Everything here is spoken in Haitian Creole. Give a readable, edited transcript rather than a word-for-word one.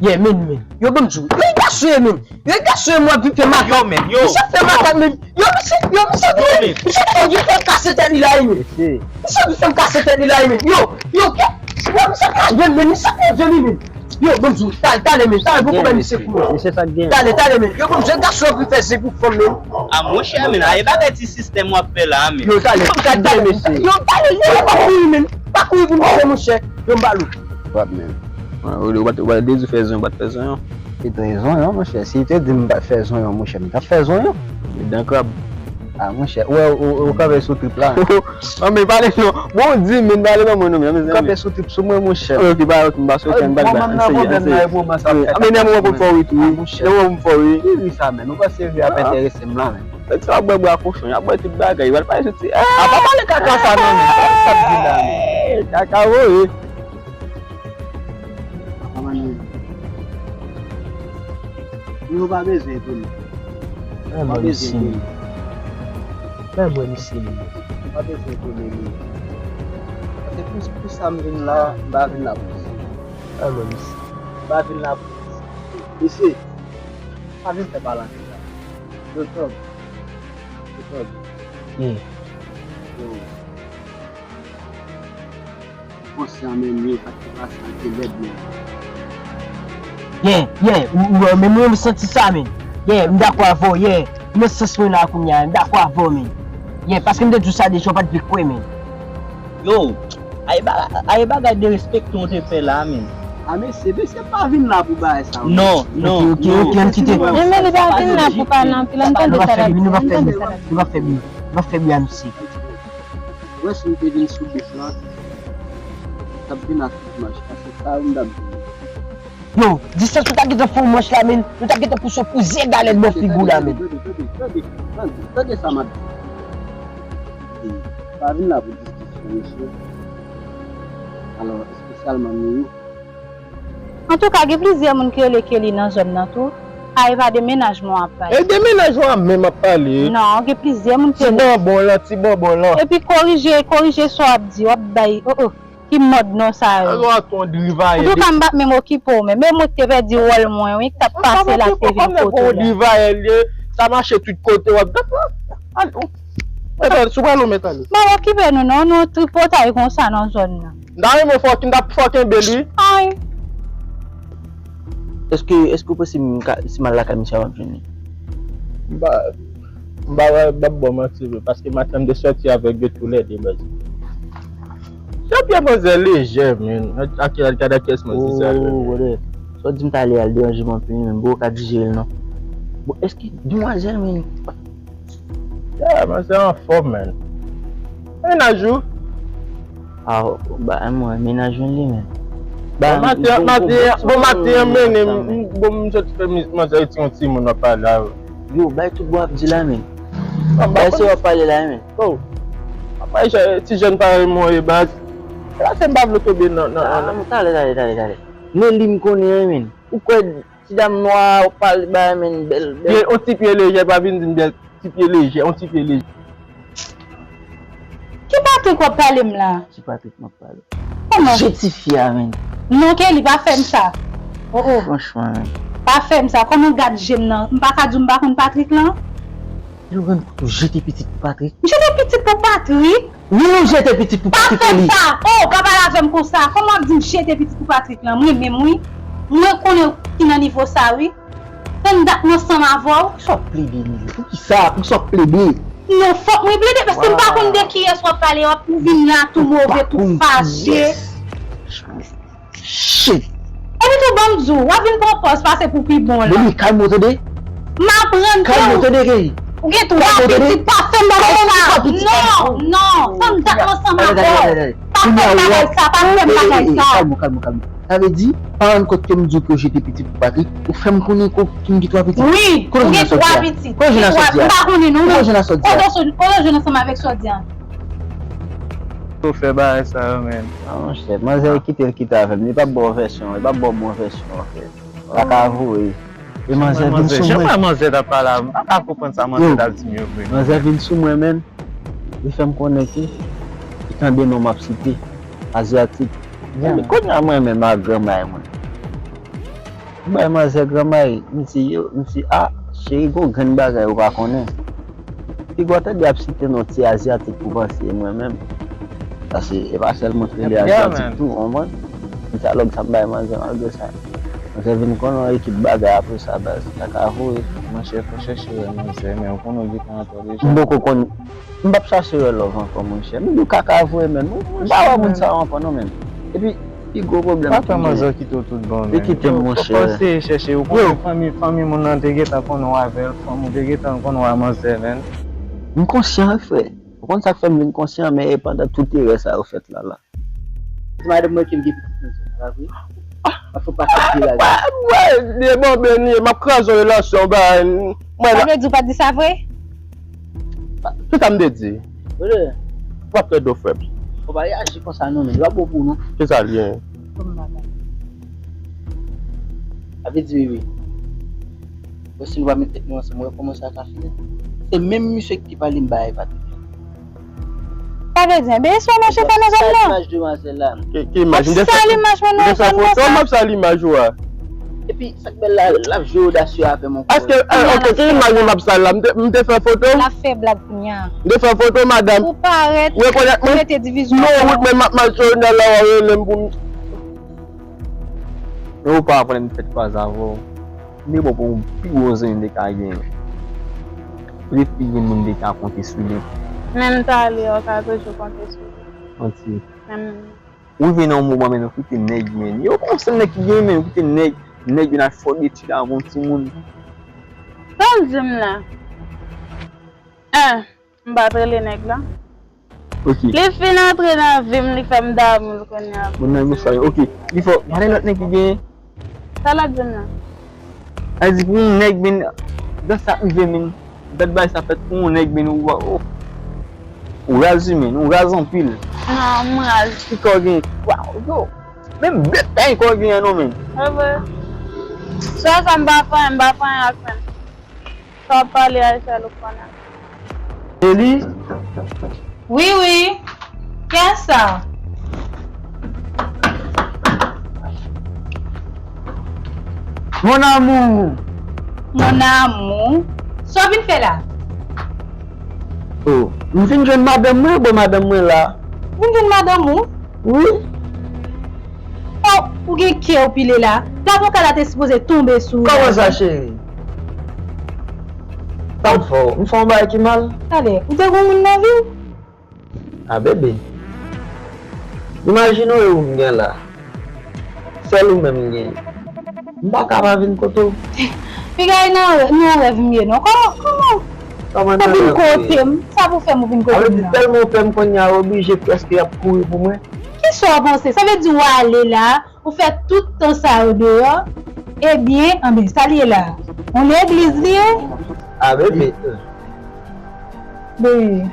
Yeah, men. Yo, bon, yo, gâché, men. Yo, gâché, moi, puis fait ma Yo, men, yo. Ça fait ma men. Yo, monsieur, il fait casser tête, il a aimé. Monsieur, il fait casser tête, il a aimé. Yo, monsieur, men, ça fait joli, men. Yo, bon, t'allez, men, t'allez beaucoup, men, c'est pour moi. C'est ça bien. T'allez, men. Yo, bon, je gâché, puis fait, c'est pour femme, men. Ah, mon cher, men, il y a pas de système moi fait là, men. Yo, t'allez, monsieur. Yo, pas courir, men. Pas courir, vous me mon cher. Yo, m'balou. Ouais, men. Ou va desde faisons, bat faisons. Tu as raison, mon cher. Si tu dis que tu fais raison, mon cher, tu fais raison. D'accord. Ah, mon cher. Ouais, au cas où trip là. Ah, mais parlez non. Bon, dis, mais parlez pas mon nom, mes Quand amis. tu trip sur moi, mon cher. Ok, bah, tu m'as sauté une balle. Ah, mais n'aime pas pour oui, mon cher. n'aime pas oui. Oui, ça, mais nous pas servir à t'intéresser là. Tu vas boire cochon, il va te bagarre, il va pas sortir. Ah, pas parler caca ça non. Ça dit là. Caca oui. Nous pas besoin de tout. Moi, ici. Moi, ici. Pas besoin de tout. C'est plus ça me vient là, bah vient là. Moi, ici. Bah vient là. Ici. Pas vient faire balancer là. Docteur. Yeah. On s'est amené parce que la santé l'aide. Mais moi, je sens ça, men. Yeah, je suis d'accord avec vous, yeah. Je sens ça, je suis d'accord avec vous, men. Yeah, parce que je dis tout ça, je ne pas de quoi, men. Yo, aïe bagarre de respect qu'on te fait là, men. Ah mais c'est pas venir là pour bailler ça. Non. Ok, un petit peu. Mais il va venir là pour parler, puis l'entendre de ça. Il va faire bien aussi. Ouais, si tu viens sur le plan, ça vient à tout match parce que ça on a. Yo, dis ça tout à fait pour moi là, men. Tout à fait pour ce pousser dans les bonnes figures là, men. Regardez ça, madame. Ça vient là pour discussion, monsieur. Alors, spécialement nous. En tout cas, il y a plusieurs gens qui ont les dans la zone. Il va déménagement après. Et déménagement même à parler. Non, il y a plusieurs gens qui C'est bon là, c'est bon là. et puis corriger ce qu'on dit, qui mode non ça. Alors ton diva. En tout cas, je vais m'occuper, mais même moi je vais dire ouais moi, oui, tu as passé la TV photo. Diva ça marche de tous côtés. Attends, tu vas le mettre là. Je m'occupe non, tripoter comme ça dans la zone. Dans mon fucking belly. Aïe. Est-ce que possible si mal la camisole va venir? Bah bon parce que ma femme de sortir avec deux tous les deux. C'est bien posé léger men. À quel cas qu'est-ce que c'est ça? Oh ouais. So dis me aller à dérangement puis même beaucoup à digérer non. Bon est-ce que demoiselle men. Yeah, mais c'est en forme man. Ménage. Ah bah moi ménage lui men. Bon matin men bon je te fais moi ça un petit mon pas là. Yo bah tout boire dit là men. Bah c'est va parler là men. Oh. Après si jeune parle moi et base. Là c'est pas bloqué bien non. Allez. Ne lim connaît men. Pourquoi si dame noire parle bah men belle. On type léger pas venir une belle type léger, on type léger. Qui Patrick va parler là? Qui Patrick m'a parlé. Comment? Jétifié men. Non, qu'il va faire ça. Oh. Franchement. Pas faire ça. Comment garde j'aime là? M'pas dire m'pas contre Patrick là? Je veux jeter petit pour Patrick. J'étais petit pour Patrick. Oui, j'étais petit pour Patrick. Pas faire ça. Oh, papa la femme comme ça. Comment dire j'étais petit pour Patrick là? Moi même oui. Moi connais qui dans niveau ça oui. Quand date ensemble avant. Ça plébé. Pour qui ça? Pour ça plébé. Non, faut me blé parce que m'pas contre de qui est soit parler pour venir là tout mauvais tout fâché. Shit. Et tout bon zou, wa vinn propose passer pour plus bon là. Oui, calme-toi de. Ma prendre. Calme-toi de. Ou gen tout wa petit pas faire mal ça. Non, comme date ensemble avant. Calme. Ça veut dire, pendant que tu me dis que j'étais petit pour Patrick, ou fais me connaître que tu me dis toi petit. Oui, quand je trois petits. Quand je n'ai sorti. Quand je n'ai sorti. Quand je n'ai ensemble avec Sodian. Tu fais pas ça, man. Non, chef, moi j'ai quitté avec lui, pas bonne version, pas bonne version en fait. La cavouille. Et moi j'ai venu sous moi. Je manger da pas là. Pas comprendre ça manger da petit mieux. Moi j'ai venu sous moi même. Il fait me connaître. Il t'a bien nom m'a cité asiatique. Mwen konya mwen men ma grandmay mwen. Mwen man se grandmay, mwen si chéri go gen bagay ou ka konen. Pi gwa te di ap site nou ti asiatik pou panse mwen men. Parce e pa sel montre li asiatik tou, on man. Mwen sa log sa bay man zan algo sa. Mwen se vin konon ekip bagay apre sa bas. Taka vou e. Mwen chè fò chèche man se, men konon di kan atore. Mboko kon, mbap chache love ankon mwen chè. Mwen do kaka vou e men. Mwen ba mwen sa ankon non men. E pi go problem. Papa man zan ki tout bon men. E ki tem mwen chè. Ou se chèche, ou kon fami moun nan te geta kon wavel, fami te geta kon waman se men. Mwen konsyant fè. Kon sa fè mwen konsyant men e pandan tout e res a ou fèt la la. Madame mwen ki mge piti a fò pa kati la. Wè, de bon ben ni, map kras o relasyon ba. Sa vle di ou pa di sa vre? Tout am de di. Wè, Wap te do feb. o ba yaji kon sa nou men, wap pou nou. Ke sa liyen. Ave di wè. Wè si nou va metek nou anse mwen koman sa ka fine. Se menm msè ki pali mbaye pati. Sa vle di, be sou mwen chè fè nan zon nan? Imaj de wansè la. Ki imaj? Sa l'imaj mwen nan zon nan sa? Map sa l'imaj wè. E pi, sak bel la vjou dasyo apè mon kou. Aske, ok, ki imaj map sa la? Mte fè foto? La fè blag pou nyan. Mte fè foto, madame? Ou paret, Wè konek ou mwen? mette divizyon. Non, wè mwen map masyon nan la wè lèm pou mwen. Ou pa apren fèt pa zavò. Mè bo pou pi oze yon dek a gen. Pou pi gen moun dek a konti sou li. Même tali yo ka toujou konte sou. Anti. Même Ou ven nan mou men ou kite neg men. Yo kon se nek gen men ou kite neg. Neg yon a fòd eti la avon ti moun. Ton dim la. Mbatre li neg la. Ok. Li fin entre nan vim li fem damou kon ya. Moun nan mou soye. Ok. Li fò, wale lot nek gen. Sa la dim la. Azi pou moun neg men. Da sa uve men. Dat bay sa fèt pou moun neg men ou wa. Ou razi men. Ou razan pil. Non, mraz. Ki kò gen. Waw yo. Men bet tay kò gen anon men. Ebe. Sa mba fan ak men. Sa pali a chalou konan. Eli? Oui, oui. Qu'est ça? Mon amou! Mon amour. So vin fè la? Oh, mwen fin jwen madame mwen bo madame mwen la? Vin jen madame ou? Oui? Oh, ou gen kè ou pile la? D'abord qu'elle a te supposé tomber sous. Koman sa chéri? Tam fò, mwen fò mba ki mal? Allez, ou te goun moun nan vi? A bebe. Imagino yo mwen gen la. Sel ou men mwen gen. Mba kaba vin koto. Pi gay nan rev miye non? Comment? Koman Sa nan vin rev kote miye? m? Sa vou fè mou vin A kote ve di m nan? telman fèm kon ya oblige preske ap kouri pou mwen. Ki so avansè? Sa ve di ou ale la, ou fè tout ton sa ou dehors, eh bien, sa li la. On l'église li. A bebe. Ben,